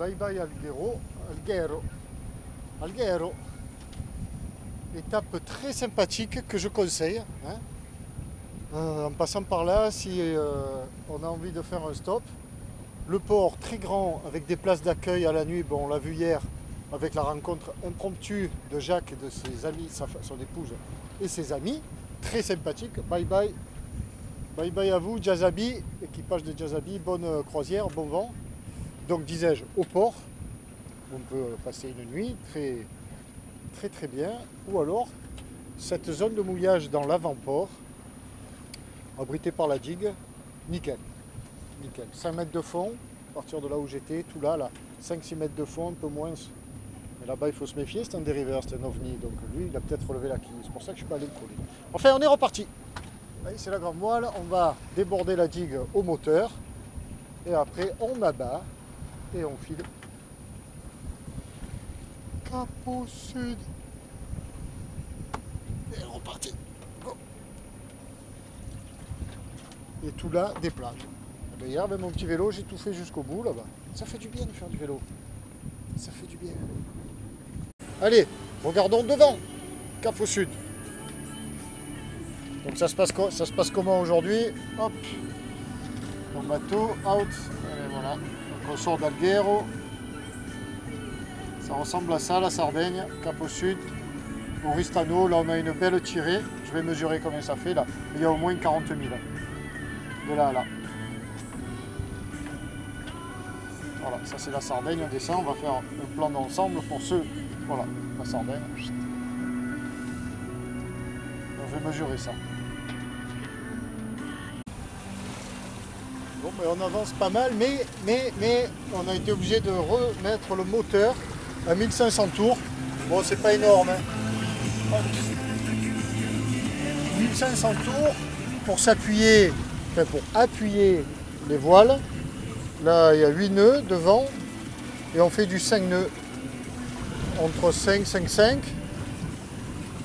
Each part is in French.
bye bye Alghero. Alghero. Étape très sympathique que je conseille. Hein. En passant par là, si on a envie de faire un stop. Le port très grand avec des places d'accueil à la nuit. Bon, on l'a vu hier avec la rencontre impromptue de Jacques et de ses amis, son épouse et ses amis. Très sympathique. Bye bye. Bye bye à vous, Jazabi, équipage de Jazabi. Bonne croisière, bon vent. Donc, disais-je, au port. On peut passer une nuit très bien. Ou alors, cette zone de mouillage dans l'avant-port, abritée par la digue, nickel. Nickel. 5 mètres de fond, à partir de là où j'étais, tout là, 5-6 mètres de fond, un peu moins. Mais là-bas, il faut se méfier, c'est un dériveur, c'est un ovni. Donc lui, il a peut-être relevé la quille. C'est pour ça que je ne suis pas allé le coller. Enfin, on est reparti. C'est la grande voile. On va déborder la digue au moteur. Et après, on abat et on file. Cap au sud. Et reparti. Go. Et tout là, des plages. Hier, avec mon petit vélo, j'ai tout fait jusqu'au bout là-bas. Ça fait du bien de faire du vélo. Ça fait du bien. Allez, regardons devant. Cap au sud. Donc ça se passe comment aujourd'hui? Hop. Mon bateau, out. Et voilà. Donc on sort d'Alghero. Ça ressemble à ça, la Sardaigne. Cap au sud. Oristano, là on a une belle tirée. Je vais mesurer combien ça fait là. Il y a au moins 40 000. De là à là. Voilà, ça c'est la Sardaigne, on descend, on va faire un plan d'ensemble pour ceux. Voilà, la Sardaigne. Donc, je vais mesurer ça. Bon, mais on avance pas mal, mais on a été obligé de remettre le moteur à 1500 tours. Bon, c'est pas énorme. Hein. 1500 tours pour s'appuyer, enfin pour appuyer les voiles. Là, il y a 8 nœuds devant et on fait du 5 nœuds. Entre 5 et 5,5.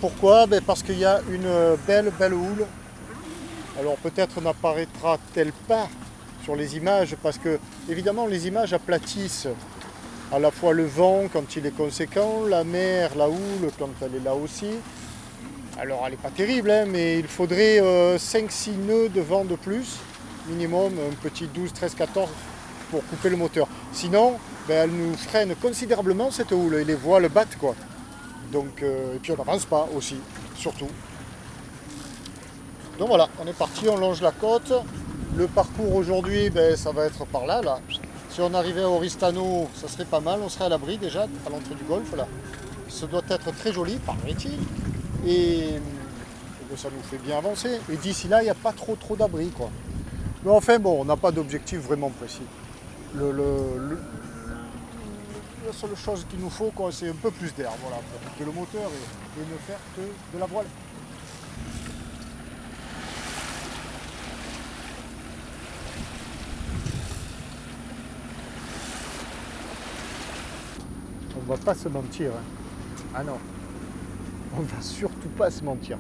Pourquoi? Parce qu'il y a une belle houle. Alors peut-être n'apparaîtra-t-elle pas sur les images parce que, évidemment, les images aplatissent à la fois le vent quand il est conséquent, la mer, la houle quand elle est là aussi. Alors elle n'est pas terrible, hein, mais il faudrait 5-6 nœuds de vent de plus, minimum, un petit 12, 13, 14 pour couper le moteur. Sinon, elle nous freine considérablement cette houle et les voiles battent quoi. Donc, et puis on n'avance pas aussi, surtout. Donc voilà, on est parti, on longe la côte. Le parcours aujourd'hui, ça va être par là, là. Si on arrivait à Oristano, ça serait pas mal, on serait à l'abri déjà, à l'entrée du golfe là. Ça doit être très joli, paraît-il. Et ça nous fait bien avancer. Et d'ici là, il n'y a pas trop d'abri quoi. Mais enfin bon, on n'a pas d'objectif vraiment précis. La seule chose qu'il nous faut, c'est un peu plus d'air, voilà, pour que le moteur et ne faire que de la voile. On va pas se mentir. Hein. Ah non, on va surtout pas se mentir.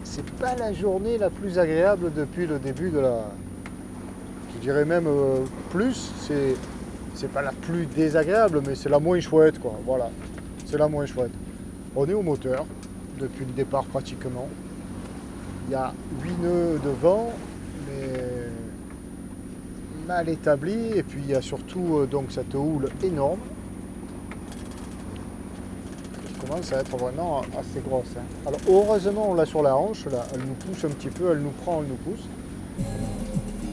C'est pas la journée la plus agréable depuis le début de la... Je dirais même plus, c'est pas la plus désagréable, mais c'est la moins chouette, quoi. Voilà, c'est la moins chouette. On est au moteur, depuis le départ pratiquement. Il y a 8 nœuds de vent, mais mal établis, et puis il y a surtout donc cette houle énorme. Qui commence à être vraiment assez grosse. Hein. Alors heureusement on l'a sur la hanche, là, elle nous pousse un petit peu, elle nous prend, elle nous pousse.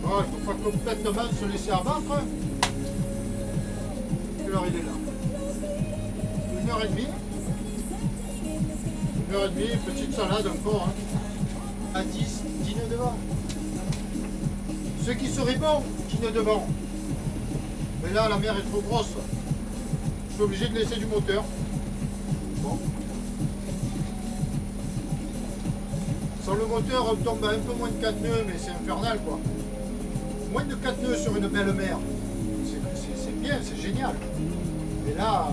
Il ne faut pas complètement se laisser abattre. Quelle heure il est là? 1h30. 1h30, petite salade encore. Hein. À 10 nœuds de vent. Ce qui serait bon, 10 nœuds de vent. Mais là, la mer est trop grosse. Je suis obligé de laisser du moteur. Bon. Sans le moteur, on tombe à un peu moins de 4 nœuds, mais c'est infernal quoi. Moins de 4 nœuds sur une belle mer, c'est bien, c'est génial. Et là,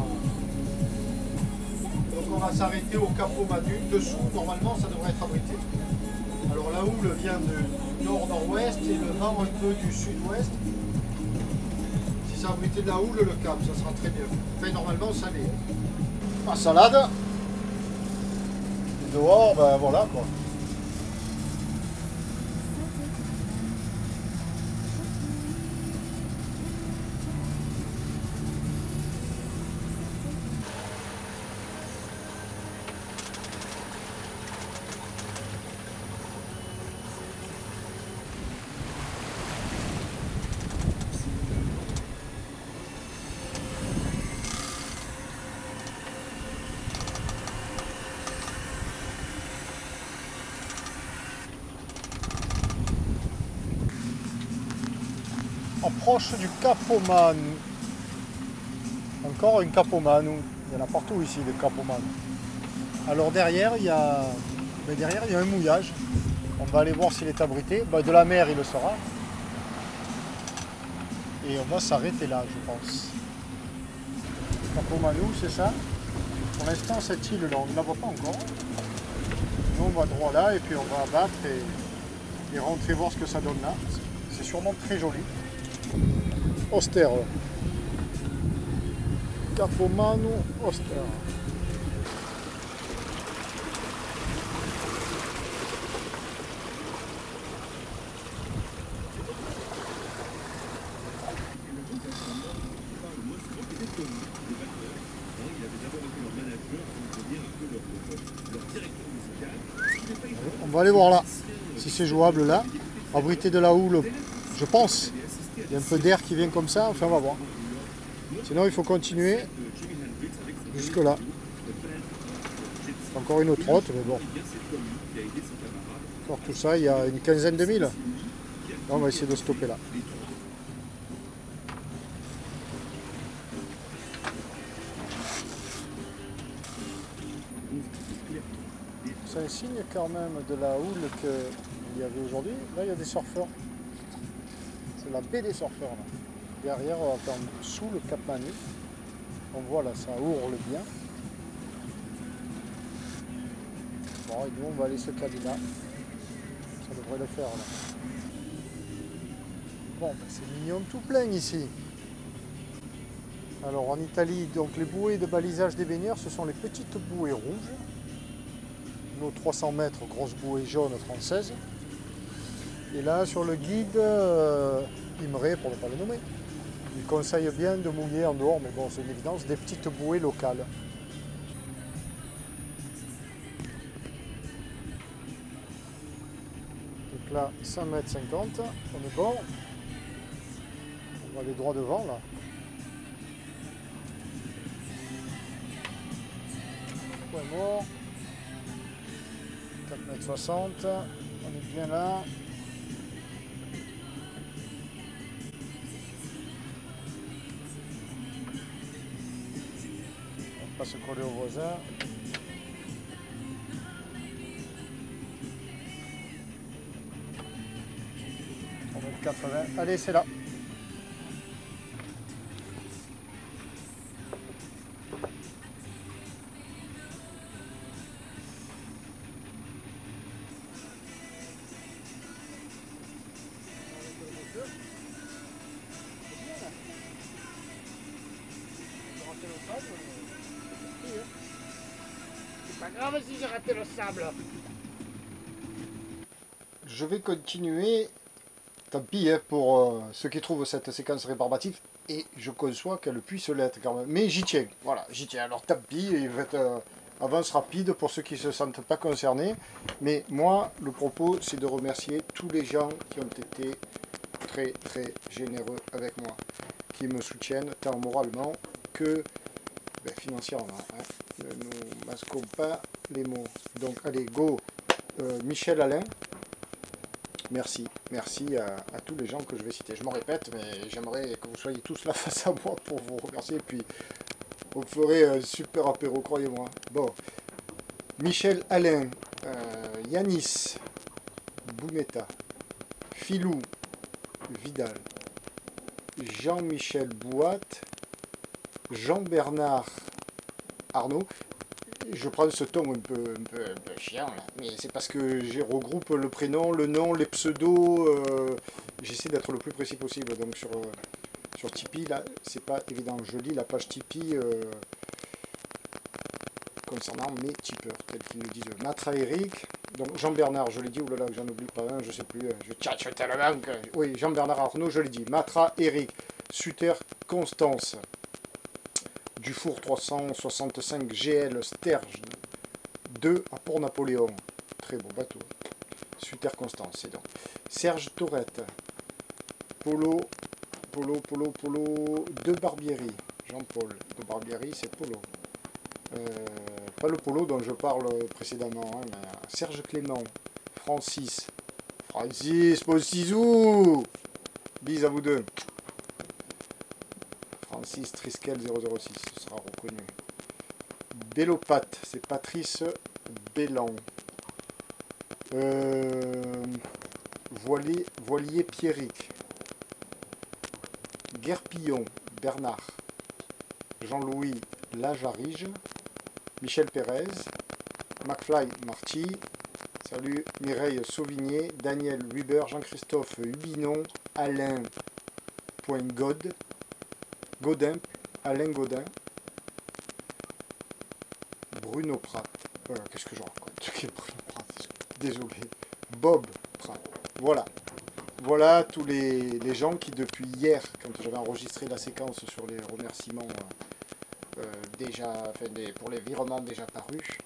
donc on va s'arrêter au capot Manu. Dessous, normalement, ça devrait être abrité. Alors la houle vient du nord-nord-ouest et le vent un peu du sud-ouest. Si c'est abrité de la houle, le cap, ça sera très bien. Enfin, normalement, ça l'est. La salade. Et dehors, ben voilà quoi. Approche du Capoman. Encore une Capoman. Il y en a partout ici des Capoman. Alors derrière il y a un mouillage. On va aller voir s'il est abrité. Ben, de la mer il le sera. Et on va s'arrêter là je pense. Capomanou c'est ça. Pour l'instant cette île là on ne la voit pas encore. Nous on va droit là et puis on va abattre et rentrer voir ce que ça donne là. C'est sûrement très joli. Oster. Capomanu Oster. On va aller voir là, si c'est jouable là. Abrité de la houle, je pense. Il y a un peu d'air qui vient comme ça, enfin on va voir. Sinon il faut continuer jusque là. Encore une autre route, mais bon. Encore tout ça, il y a une quinzaine de milles. Là, on va essayer de stopper là. C'est un signe quand même de la houle qu'il y avait aujourd'hui. Là il y a des surfeurs. C'est la baie des surfeurs là. Derrière, sous le Cap Manu. On voit là, ça ourle bien. Bon, et nous on va aller se caler là. Ça devrait le faire là. Bon, ben, c'est mignon tout plein ici. Alors en Italie, donc les bouées de balisage des baigneurs, ce sont les petites bouées rouges. Nos 300 mètres, grosses bouées jaunes françaises. Et là, sur le guide, Imre, pour ne pas le nommer, il conseille bien de mouiller en dehors, mais bon, c'est une évidence, des petites bouées locales. Donc là, 100 mètres 50, on est bon. On va aller droit devant, là. Point mort. 4 mètres 60, on est bien là. On va se coller au voisin. On va être 80. Allez, c'est là. C'est pas grave si j'ai raté le sable. Je vais continuer, tant pis hein, pour ceux qui trouvent cette séquence rébarbative, et je conçois qu'elle puisse l'être quand même. Mais j'y tiens, voilà, j'y tiens. Alors tant pis, il va être avance rapide pour ceux qui ne se sentent pas concernés. Mais moi, le propos, c'est de remercier tous les gens qui ont été très très généreux avec moi, qui me soutiennent tant moralement que financièrement. Hein. Ne nous masquons pas les mots. Donc allez, go Michel Alain. Merci, merci à tous les gens que je vais citer. Je me répète, mais j'aimerais que vous soyez tous là face à moi pour vous remercier. Et puis, vous ferez un super apéro, croyez-moi. Bon, Michel Alain, Yanis, Boumeta, Filou, Vidal, Jean-Michel Bouat, Jean-Bernard Arnaud. Je prends ce ton un peu chiant, là. Mais c'est parce que je regroupe le prénom, le nom, les pseudos. J'essaie d'être le plus précis possible donc sur Sur Tipeee, là, c'est pas évident. Je lis la page Tipeee concernant mes tipeurs, tels qu'ils le disent. Matra Eric, donc Jean-Bernard, je l'ai dit, oulala, j'en oublie pas un, je sais plus, je tchatche tellement que... Oui, Jean-Bernard Arnaud, je l'ai dit. Matra Eric, Suter Constance, Dufour 365 GL Sterge, 2 à Port-Napoléon, très beau bateau. Suter Constance, c'est donc. Serge Tourette, Polo, de Barbieri, Jean-Paul, de Barbieri, c'est Polo. Pas le Polo dont je parle précédemment, hein, mais Serge Clément, Francis, Posizou, bis à vous deux. Francis Triskel 006, ce sera reconnu. Bélopate, c'est Patrice Bélan. Voilier Pierrick. Guerpillon, Bernard. Jean-Louis Lajarige. Michel Pérez. McFly Marty. Salut Mireille Sauvigné. Daniel Weber. Jean-Christophe Hubinon. Godin. Alain Godin. Bruno Pratt. Qu'est-ce que je raconte? Bruno Pratt, désolé. Bob Pratt. Voilà. Voilà tous les gens qui, depuis hier, quand j'avais enregistré la séquence sur les remerciements pour les virements déjà parus,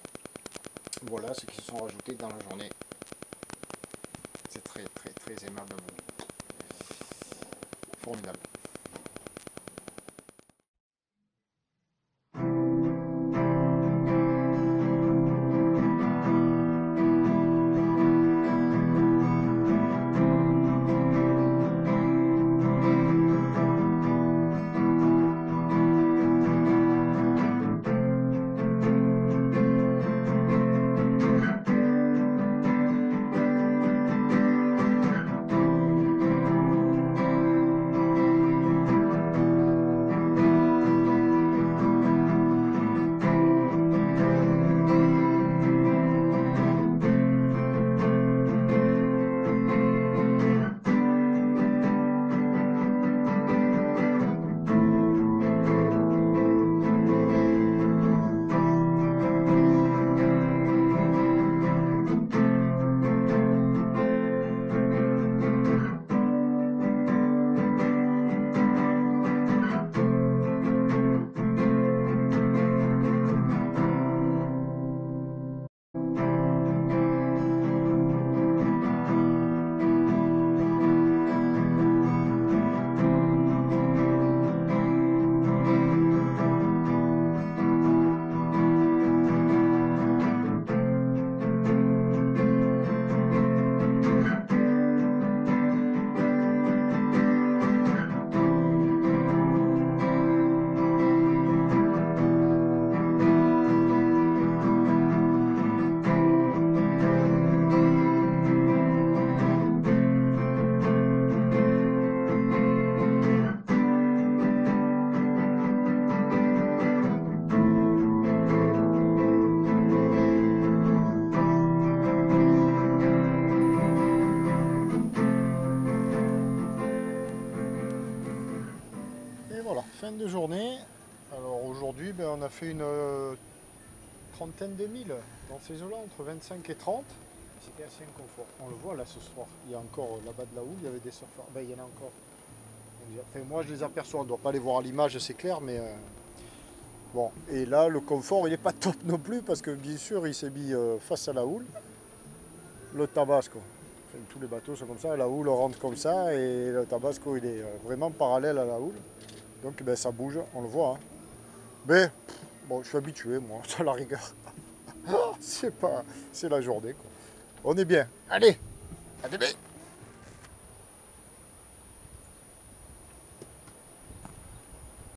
voilà ceux qui se sont rajoutés dans la journée. C'est très très très aimable à vous. Formidable. Fin de journée. Alors aujourd'hui, on a fait une trentaine de milles dans ces eaux-là, entre 25 et 30. C'était assez inconfort. On le voit là ce soir. Il y a encore là-bas de la houle, il y avait des surfeurs. Il y en a encore. Enfin, moi je les aperçois, on ne doit pas les voir à l'image, c'est clair, mais bon. Et là, le confort, il n'est pas top non plus parce que bien sûr, il s'est mis face à la houle. Le Tabasco. Enfin, tous les bateaux sont comme ça, la houle rentre comme ça et le Tabasco, il est vraiment parallèle à la houle. Donc ça bouge, on le voit. Hein. Mais bon, je suis habitué, moi, à la rigueur. C'est la journée, quoi. On est bien. Allez, à demain.